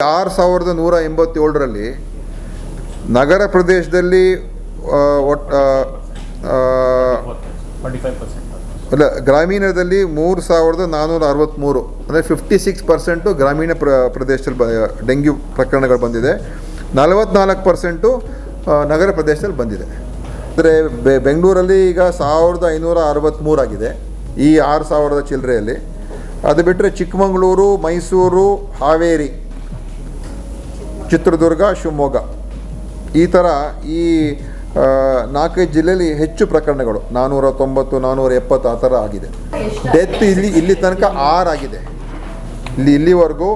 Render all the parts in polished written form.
6187ರಲ್ಲಿ ನಗರ ಪ್ರದೇಶದಲ್ಲಿ ಅಲ್ಲ, ಗ್ರಾಮೀಣದಲ್ಲಿ 3463 ಅಂದರೆ 56% ಗ್ರಾಮೀಣ ಪ್ರದೇಶದಲ್ಲಿ ಡೆಂಗ್ಯೂ ಪ್ರಕರಣಗಳು ಬಂದಿದೆ. 44% ನಗರ ಪ್ರದೇಶದಲ್ಲಿ ಬಂದಿದೆ. ಅಂದರೆ ಬೆಂಗಳೂರಲ್ಲಿ ಈಗ 1563 ಆಗಿದೆ ಈ 6000 ಚಿಲ್ಲರೆಯಲ್ಲಿ. ಅದು ಬಿಟ್ಟರೆ ಚಿಕ್ಕಮಗಳೂರು, ಮೈಸೂರು, ಹಾವೇರಿ, ಚಿತ್ರದುರ್ಗ, ಶಿವಮೊಗ್ಗ ಈ ಥರ ಈ 4 ಜಿಲ್ಲೆಯಲ್ಲಿ ಹೆಚ್ಚು ಪ್ರಕರಣಗಳು 490, 470 ಆ ಥರ ಆಗಿದೆ. ಡೆತ್ ಇಲ್ಲಿ ತನಕ 6 ಆಗಿದೆ. ಇಲ್ಲಿವರೆಗೂ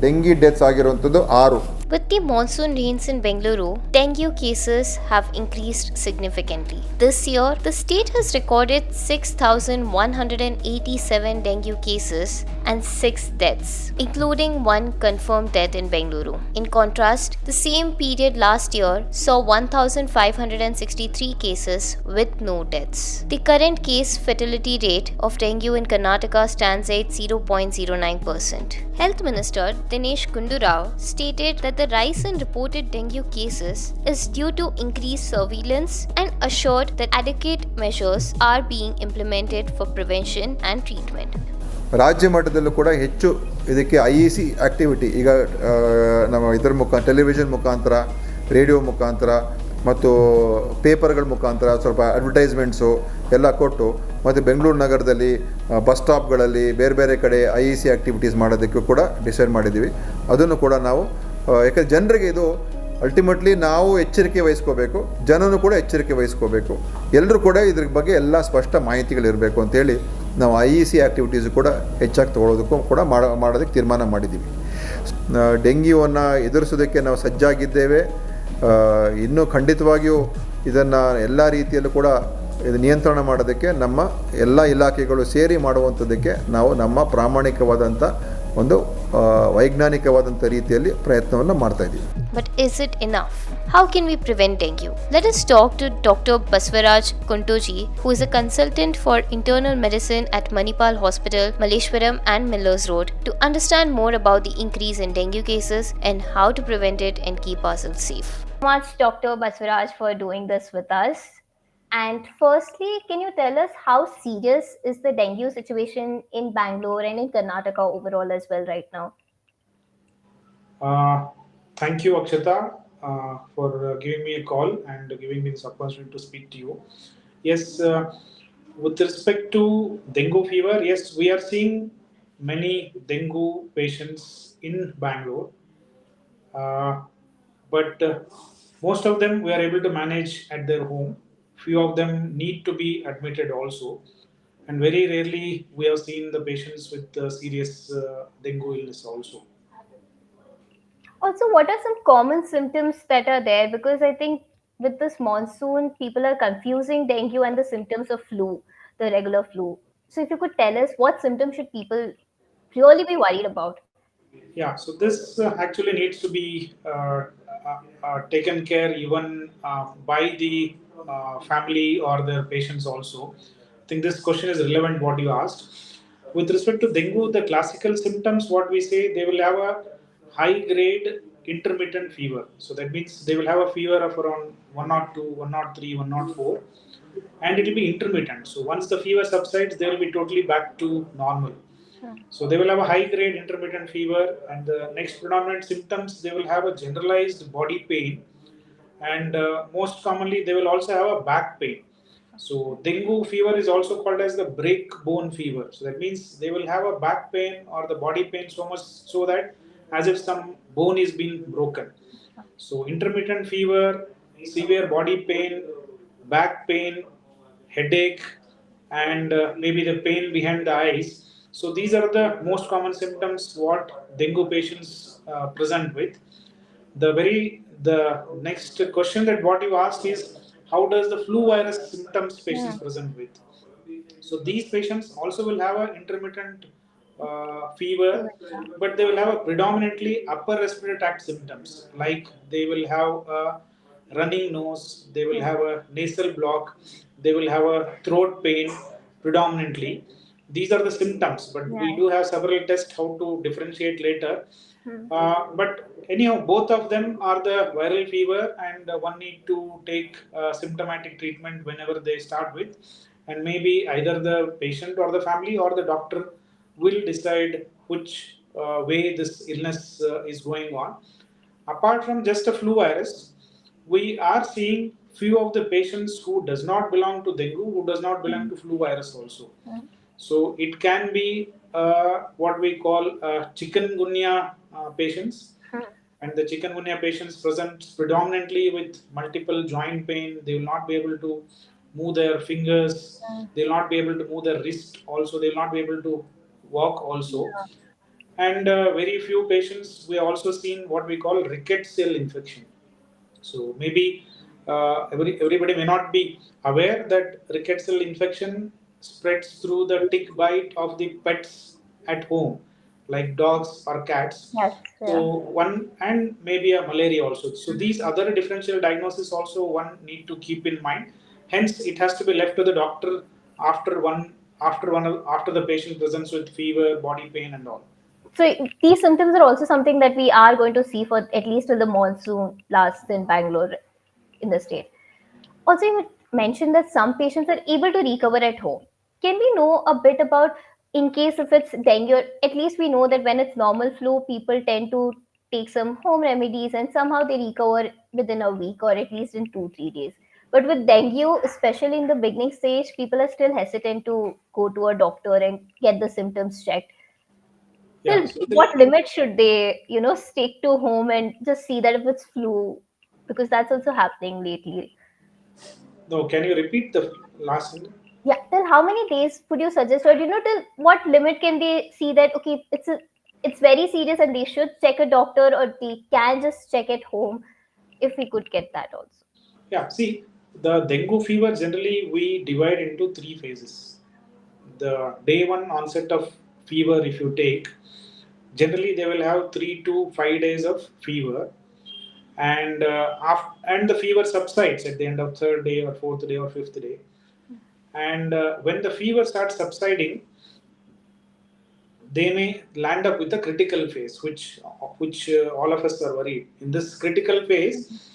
ಡೆಂಗಿ ಡೆತ್ಸ್ ಆಗಿರುವಂಥದ್ದು 6. With the monsoon rains in Bengaluru, dengue cases have increased significantly. This year, the state has recorded 6,187 dengue cases and 6 deaths, including 1 confirmed death in Bengaluru. In contrast, the same period last year saw 1,563 cases with no deaths. The current case fatality rate of dengue in Karnataka stands at 0.09%. Health Minister Dinesh Gundu Rao stated that the rise in reported dengue cases is due to increased surveillance and assured that adequate measures are being implemented for prevention and treatment. ರಾಜ್ಯ ಮಟ್ಟದಲ್ಲೂ ಕೂಡ ಹೆಚ್ಚು ಇದಕ್ಕೆ IEC activity ಈಗ ನಮ್ಮ television ಮುಖಾಂತರ, radio ಮುಖಾಂತರ ಮತ್ತು ಪೇಪರ್ಗಳ ಮುಖಾಂತರ ಸ್ವಲ್ಪ ಅಡ್ವರ್ಟೈಸ್ಮೆಂಟ್ಸು ಎಲ್ಲ ಕೊಟ್ಟು, ಮತ್ತು ಬೆಂಗಳೂರು ನಗರದಲ್ಲಿ ಬಸ್ ಸ್ಟಾಪ್ಗಳಲ್ಲಿ ಬೇರೆ ಬೇರೆ ಕಡೆ IEC ಆ್ಯಕ್ಟಿವಿಟೀಸ್ ಮಾಡೋದಕ್ಕೂ ಕೂಡ ಡಿಸೈಡ್ ಮಾಡಿದ್ದೀವಿ. ಅದನ್ನು ಕೂಡ ನಾವು ಯಾಕಂದರೆ ಜನರಿಗೆ ಇದು ಅಲ್ಟಿಮೇಟ್ಲಿ ನಾವು ಎಚ್ಚರಿಕೆ ವಹಿಸ್ಕೋಬೇಕು, ಜನನೂ ಕೂಡ ಎಚ್ಚರಿಕೆ ವಹಿಸ್ಕೋಬೇಕು, ಎಲ್ಲರೂ ಕೂಡ ಇದ್ರ ಬಗ್ಗೆ ಎಲ್ಲ ಸ್ಪಷ್ಟ ಮಾಹಿತಿಗಳಿರಬೇಕು ಅಂತೇಳಿ ನಾವು IEC ಆ್ಯಕ್ಟಿವಿಟೀಸು ಕೂಡ ಹೆಚ್ಚಾಗಿ ತೊಗೊಳೋದಕ್ಕೂ ಕೂಡ ಮಾಡೋದಕ್ಕೆ ತೀರ್ಮಾನ ಮಾಡಿದ್ದೀವಿ. ಡೆಂಗ್ಯೂವನ್ನು ಎದುರಿಸೋದಕ್ಕೆ ನಾವು ಸಜ್ಜಾಗಿದ್ದೇವೆ. ಇನ್ನೂ ಖಂಡಿತವಾಗಿಯೂ ಇದನ್ನು ಎಲ್ಲ ರೀತಿಯಲ್ಲೂ ಕೂಡ ಇದು ನಿಯಂತ್ರಣ ಮಾಡೋದಕ್ಕೆ ನಮ್ಮ ಎಲ್ಲ ಇಲಾಖೆಗಳು ಸೇರಿ ಮಾಡುವಂಥದ್ದಕ್ಕೆ ನಾವು ನಮ್ಮ ಪ್ರಾಮಾಣಿಕವಾದಂಥ ಒಂದು ವೈಜ್ಞಾನಿಕವಾದಂಥ ರೀತಿಯಲ್ಲಿ ಪ್ರಯತ್ನವನ್ನು ಮಾಡ್ತಾ ಇದ್ದೀವಿ. But is it enough? How can we prevent dengue? Let us talk to Dr. Basavaraj Kuntoji, who is a consultant for internal medicine at Manipal Hospital, Malleshwaram and Millers Road, to understand more about the increase in dengue cases and how to prevent it and keep ourselves safe. Much Dr. Basavaraj for doing this with us. And firstly, can you tell us how serious is the dengue situation in Bangalore and in Karnataka overall as well right now? Thank you, Akshata, for giving me a call and giving me this opportunity to speak to you. Yes, with respect to dengue fever, yes, we are seeing many dengue patients in Bangalore, but most of them we are able to manage at their home. Few of them need to be admitted also, and very rarely we have seen the patients with serious dengue illness also. Also, what are some common symptoms that are there? Because I think with this monsoon, people are confusing dengue and the symptoms of flu, the regular flu. So if you could tell us, what symptoms should people really be worried about? Yeah, so this actually needs to be taken care even by the family or their patients also. I think this question is relevant what you asked. With respect to dengue, the classical symptoms, what we say, they will have a high grade intermittent fever. So that means they will have a fever of around 102, 103, 104, and it will be intermittent. So once the fever subsides, they will be totally back to normal. So they will have a high grade intermittent fever, and the next predominant symptoms, they will have a generalized body pain, and most commonly they will also have a back pain. So dengue fever is also called as the break bone fever. So that means they will have a back pain or the body pain so much so that as if some bone is being broken. So intermittent fever, severe body pain, back pain, headache, and maybe the pain behind the eyes. So these are the most common symptoms what dengue patients present with. The next question that what you asked is, how does the flu virus symptoms patients present with? So these patients also will have an intermittent fever, but they will have a predominantly upper respiratory tract symptoms, like they will have a running nose, they will have a nasal block, they will have a throat pain predominantly. These are the symptoms, but we do have several tests how to differentiate later. But anyhow, both of them are the viral fever, and one need to take symptomatic treatment whenever they start with, and maybe either the patient or the family or the doctor will decide which way this illness is going on. Apart from just a flu virus, we are seeing few of the patients who does not belong to dengue, who does not belong to flu virus also. So it can be what we call chikungunya patients, and the chikungunya patients present predominantly with multiple joint pain. They will not be able to move their fingers. They will not be able to move their wrist. Also, they will not be able to walk. Also, and very few patients we have also seen what we call ricket cell infection. So maybe everybody may not be aware that rickets cell infection spreads through the tick bite of the pets at home, like dogs or cats. Yes, So yeah. one, and maybe a malaria also. So these other differential diagnosis also one need to keep in mind. Hence, it has to be left to the doctor after the patient presents with fever, body pain, and all. So these symptoms are also something that we are going to see for at least till the monsoon lasts in Bangalore, in the state. Also, you mentioned that some patients are able to recover at home. Can we know a bit about, in case if it's dengue, or at least we know that when it's normal flu, people tend to take some home remedies and somehow they recover within a week or at least in 2 3 days. But with dengue, especially in the beginning stage, people are still hesitant to go to a doctor and get the symptoms checked. Yeah. Till So what limit should they, stick to home and just see that if it's flu? Because that's also happening lately. no, can you repeat the last sentence? Yeah, till how many days would you suggest, or till what limit can they see that okay, it's very serious and they should check a doctor, or they can just check at home if we could get that also. Yeah, see, the dengue fever generally we divide into three phases. The day one onset of fever, if you take, generally they will have 3 to 5 days of fever, and and the fever subsides at the end of third day or fourth day or fifth day. And when the fever starts subsiding, they may land up with a critical phase, which all of us are worried. In this critical phase,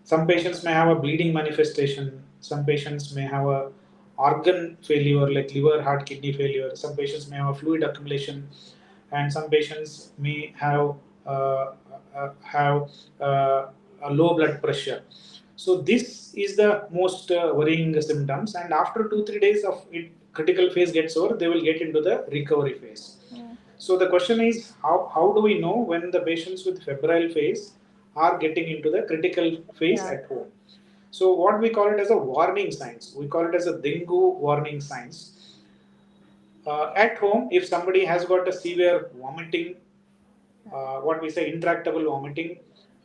some patients may have a bleeding manifestation. Some patients may have a organ failure like liver, heart, kidney failure. Some patients may have a fluid accumulation, and some patients may have a low blood pressure. So this is the most worrying symptoms. And after 2 3 days of it, critical phase gets over, they will get into the recovery phase. So the question is, how do we know when the patients with febrile phase are getting into the critical phase Yeah. at home? So what we call it as a warning signs. We call it as a dengue warning signs. At home, if somebody has got a severe vomiting, what we say intractable vomiting,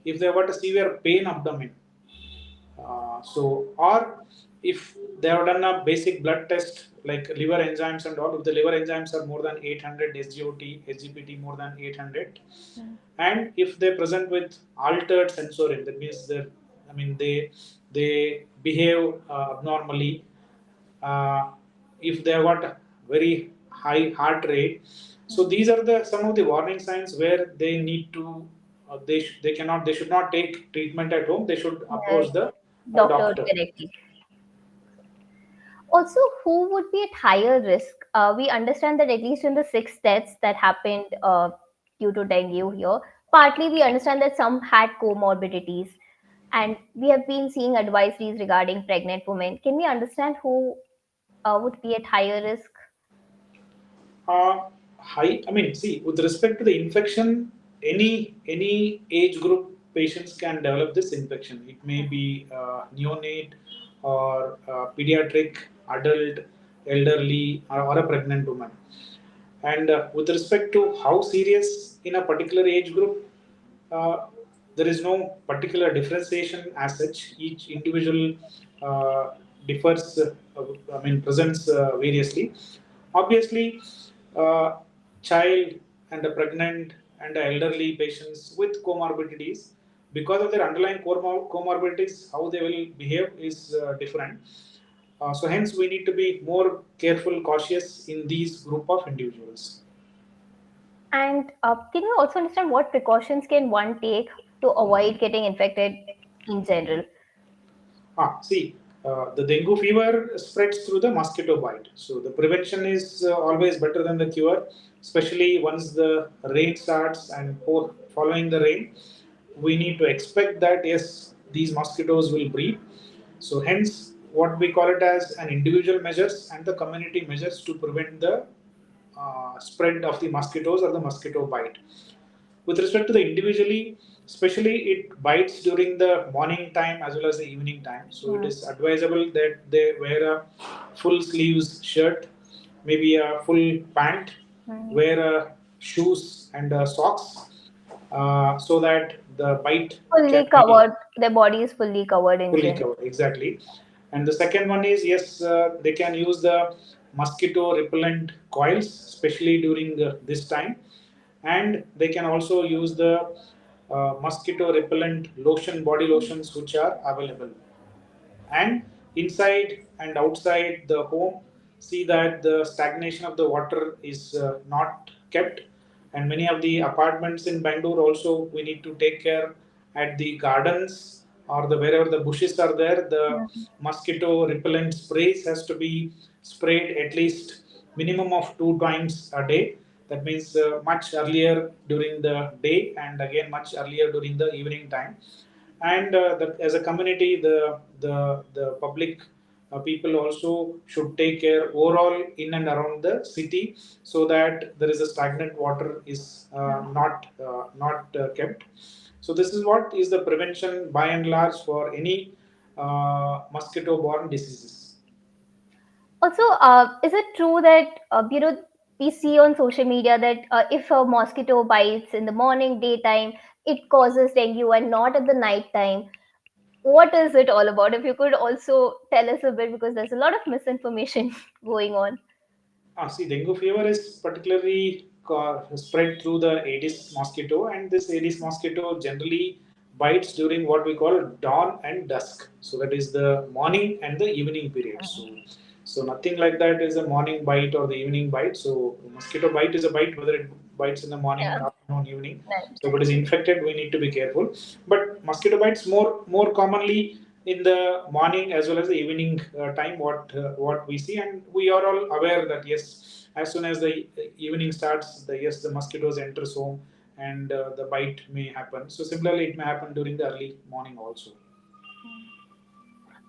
if they've got a severe pain abdomen, or if they have done a basic blood test like liver enzymes and all, if the liver enzymes are more than 800, SGOT, SGPT more than 800, and if they present with altered sensorium, that means they behave abnormally, uh, if they have got a very high heart rate. So these are the some of the warning signs where they need to they should not take treatment at home. They should Yeah, approach the doctor doctor. directly. Also, who would be at higher risk? We understand that at least in the 6 deaths that happened due to dengue here, partly we understand that some had comorbidities, and we have been seeing advisories regarding pregnant women. Can we understand who would be at higher risk? Uh, see, with respect to the infection, any age group patients can develop this infection. It may be neonate or pediatric, adult, elderly, or a pregnant woman. And with respect to how serious in a particular age group, uh, there is no particular differentiation as such. Each individual uh, differs, presents variously. Obviously, uh, child and a pregnant and a elderly patients with comorbidities, because of their underlying comorbidities, how they will behave is different. So hence, we need to be more careful, cautious in these group of individuals. And can you also understand what precautions can one take to avoid getting infected in general? See, the dengue fever spreads through the mosquito bite. So the prevention is always better than the cure, especially once the rain starts and following the rain. We need to expect that yes, these mosquitoes will breed. So hence, what we call it as an individual measures and the community measures to prevent the spread of the mosquitoes or the mosquito bite. With respect to the individually, especially it bites during the morning time as well as the evening time. So it is advisable that they wear a full sleeves shirt, maybe a full pant, wear shoes and socks, so that the bite can Fully be covered, their body is fully covered in fully general. covered. Exactly. And the second one is yes, they can use the mosquito repellent coils, especially during this time, and they can also use the mosquito repellent lotion, body lotions, which are available. And inside and outside the home, see that the stagnation of the water is not kept. And many of the apartments in Bangalore also, we need to take care at the gardens or the wherever the bushes are there, the mosquito repellent sprays has to be sprayed at least minimum of 2 times a day. That means much earlier during the day and again much earlier during the evening time. And as a community, the public people also should take care overall in and around the city, so that there is a stagnant water is not kept. So this is what is the prevention by and large for any mosquito borne diseases. Also, is it true that we see on social media that if a mosquito bites in the morning, daytime, it causes dengue and not at the night time? What is it all about? If you could also tell us a bit, because there's a lot of misinformation going on. See, dengue fever is particularly spread through the Aedes mosquito, and this Aedes mosquito generally bites during what we call dawn and dusk. So that is the morning and the evening period. So nothing like that is a morning bite or the evening bite. So mosquito bite is a bite, whether it bites in the morning, Yeah, afternoon, evening. right. So if it is infected, we need to be careful. But mosquito bites more commonly in the morning as well as the evening time, what we see, and we are all aware that yes, as soon as the evening starts, the mosquitoes enters home, and the bite may happen. So similarly, it may happen during the early morning also.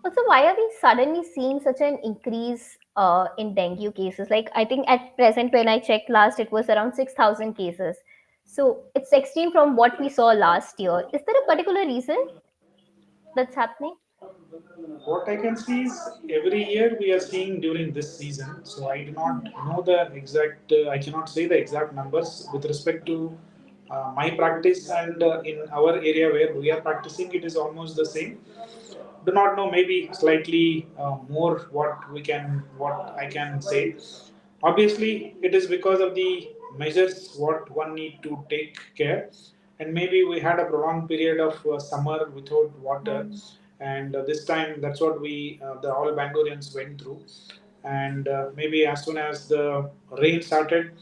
Also, why are we suddenly seeing such an increase in dengue cases? Like, I think at present, when I checked last, it was around 6,000 cases. So it's extreme from what we saw last year. Is there a particular reason that's happening? What I can see is every year we are seeing during this season. So I do not know the exact. I cannot say the exact numbers with respect to my practice, and in our area where we are practicing, it is almost the same. Do not know, maybe slightly more, what I can say. Obviously it is because of the measures what one need to take care, and maybe we had a prolonged period of summer without water, and this time that's what we the all Bangorians went through. And maybe as soon as the rain started,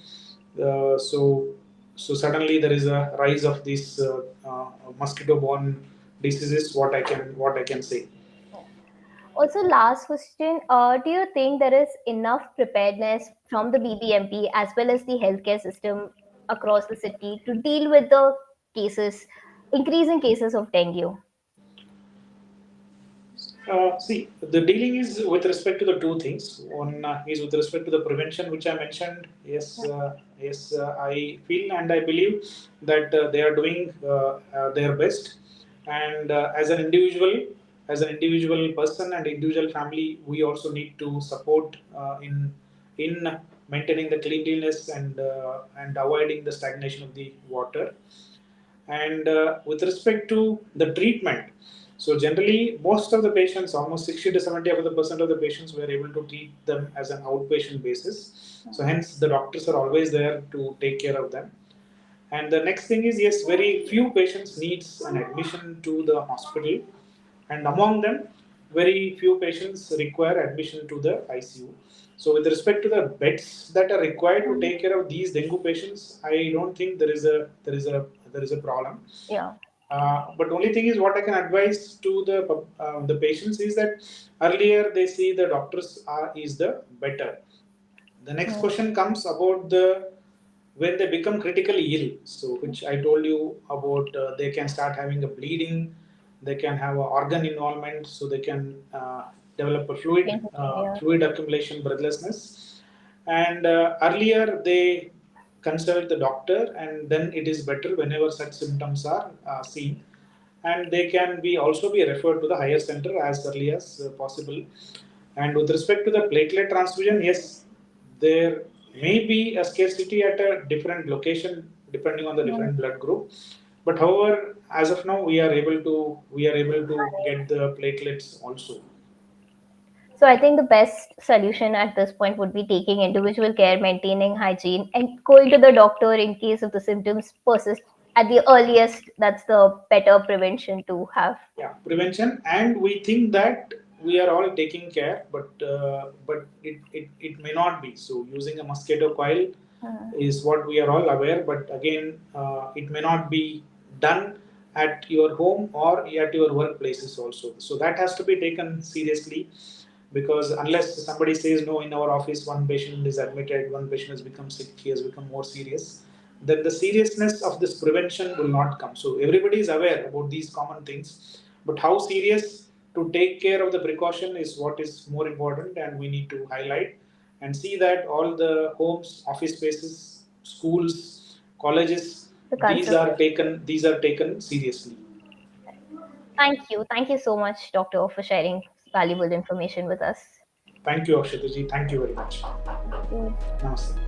so suddenly there is a rise of these mosquito borne diseases, what I can say. Also, last question. Do you think there is enough preparedness from the BBMP as well as the healthcare system across the city to deal with the cases, increasing cases of dengue? See, the dealing is with respect to the two things. One is with respect to the prevention, which I mentioned. Yes, I feel and I believe that they are doing their best. And as an individual person and individual family, we also need to support in maintaining the cleanliness and avoiding the stagnation of the water. And with respect to the treatment, so generally most of the patients, almost 60 to 70 of the percent of the patients, were able to treat them as an outpatient basis. So hence the doctors are always there to take care of them. And the next thing is, yes, very few patients needs an admission to the hospital, and among them very few patients require admission to the ICU. So with respect to the beds that are required to take care of these dengue patients, I don't think there is a problem. Yeah. But only thing is what I can advise to the patients is that earlier they see the doctors is the better. The next Mm. question comes about the when they become critically ill. So which I told you about, they can start having a bleeding, they can have an organ involvement, so they can develop a Yeah. fluid accumulation, breathlessness, and earlier they consult the doctor, and then it is better whenever such symptoms are seen, and they can be also be referred to the higher center as early as possible. And with respect to the platelet transfusion, yes, there may be a scarcity at a different location depending on the Mm. different blood group. But however, as of now, we are able to get the platelets also. So I think the best solution at this point would be taking individual care, maintaining hygiene, and going to the doctor in case if the symptoms persist at the earliest. That's the better prevention to have. Yeah, prevention, and we think that we are all taking care, but it may not be. So using a mosquito coil Mm. is what we are all aware, but again, it may not be done at your home or at your workplaces also. So that has to be taken seriously, because unless somebody says no, in our office one patient is admitted, one patient has become sick, he has become more serious, then the seriousness of this prevention will not come. So everybody is aware about these common things, but how serious to take care of the precaution is what is more important, and we need to highlight and see that all the homes, office spaces, schools, colleges, The these concept. are taken seriously. Thank you so much, Doctor, for sharing valuable information with us. Thank you, Akshataji. Thank you very much. Thank you. Namaste.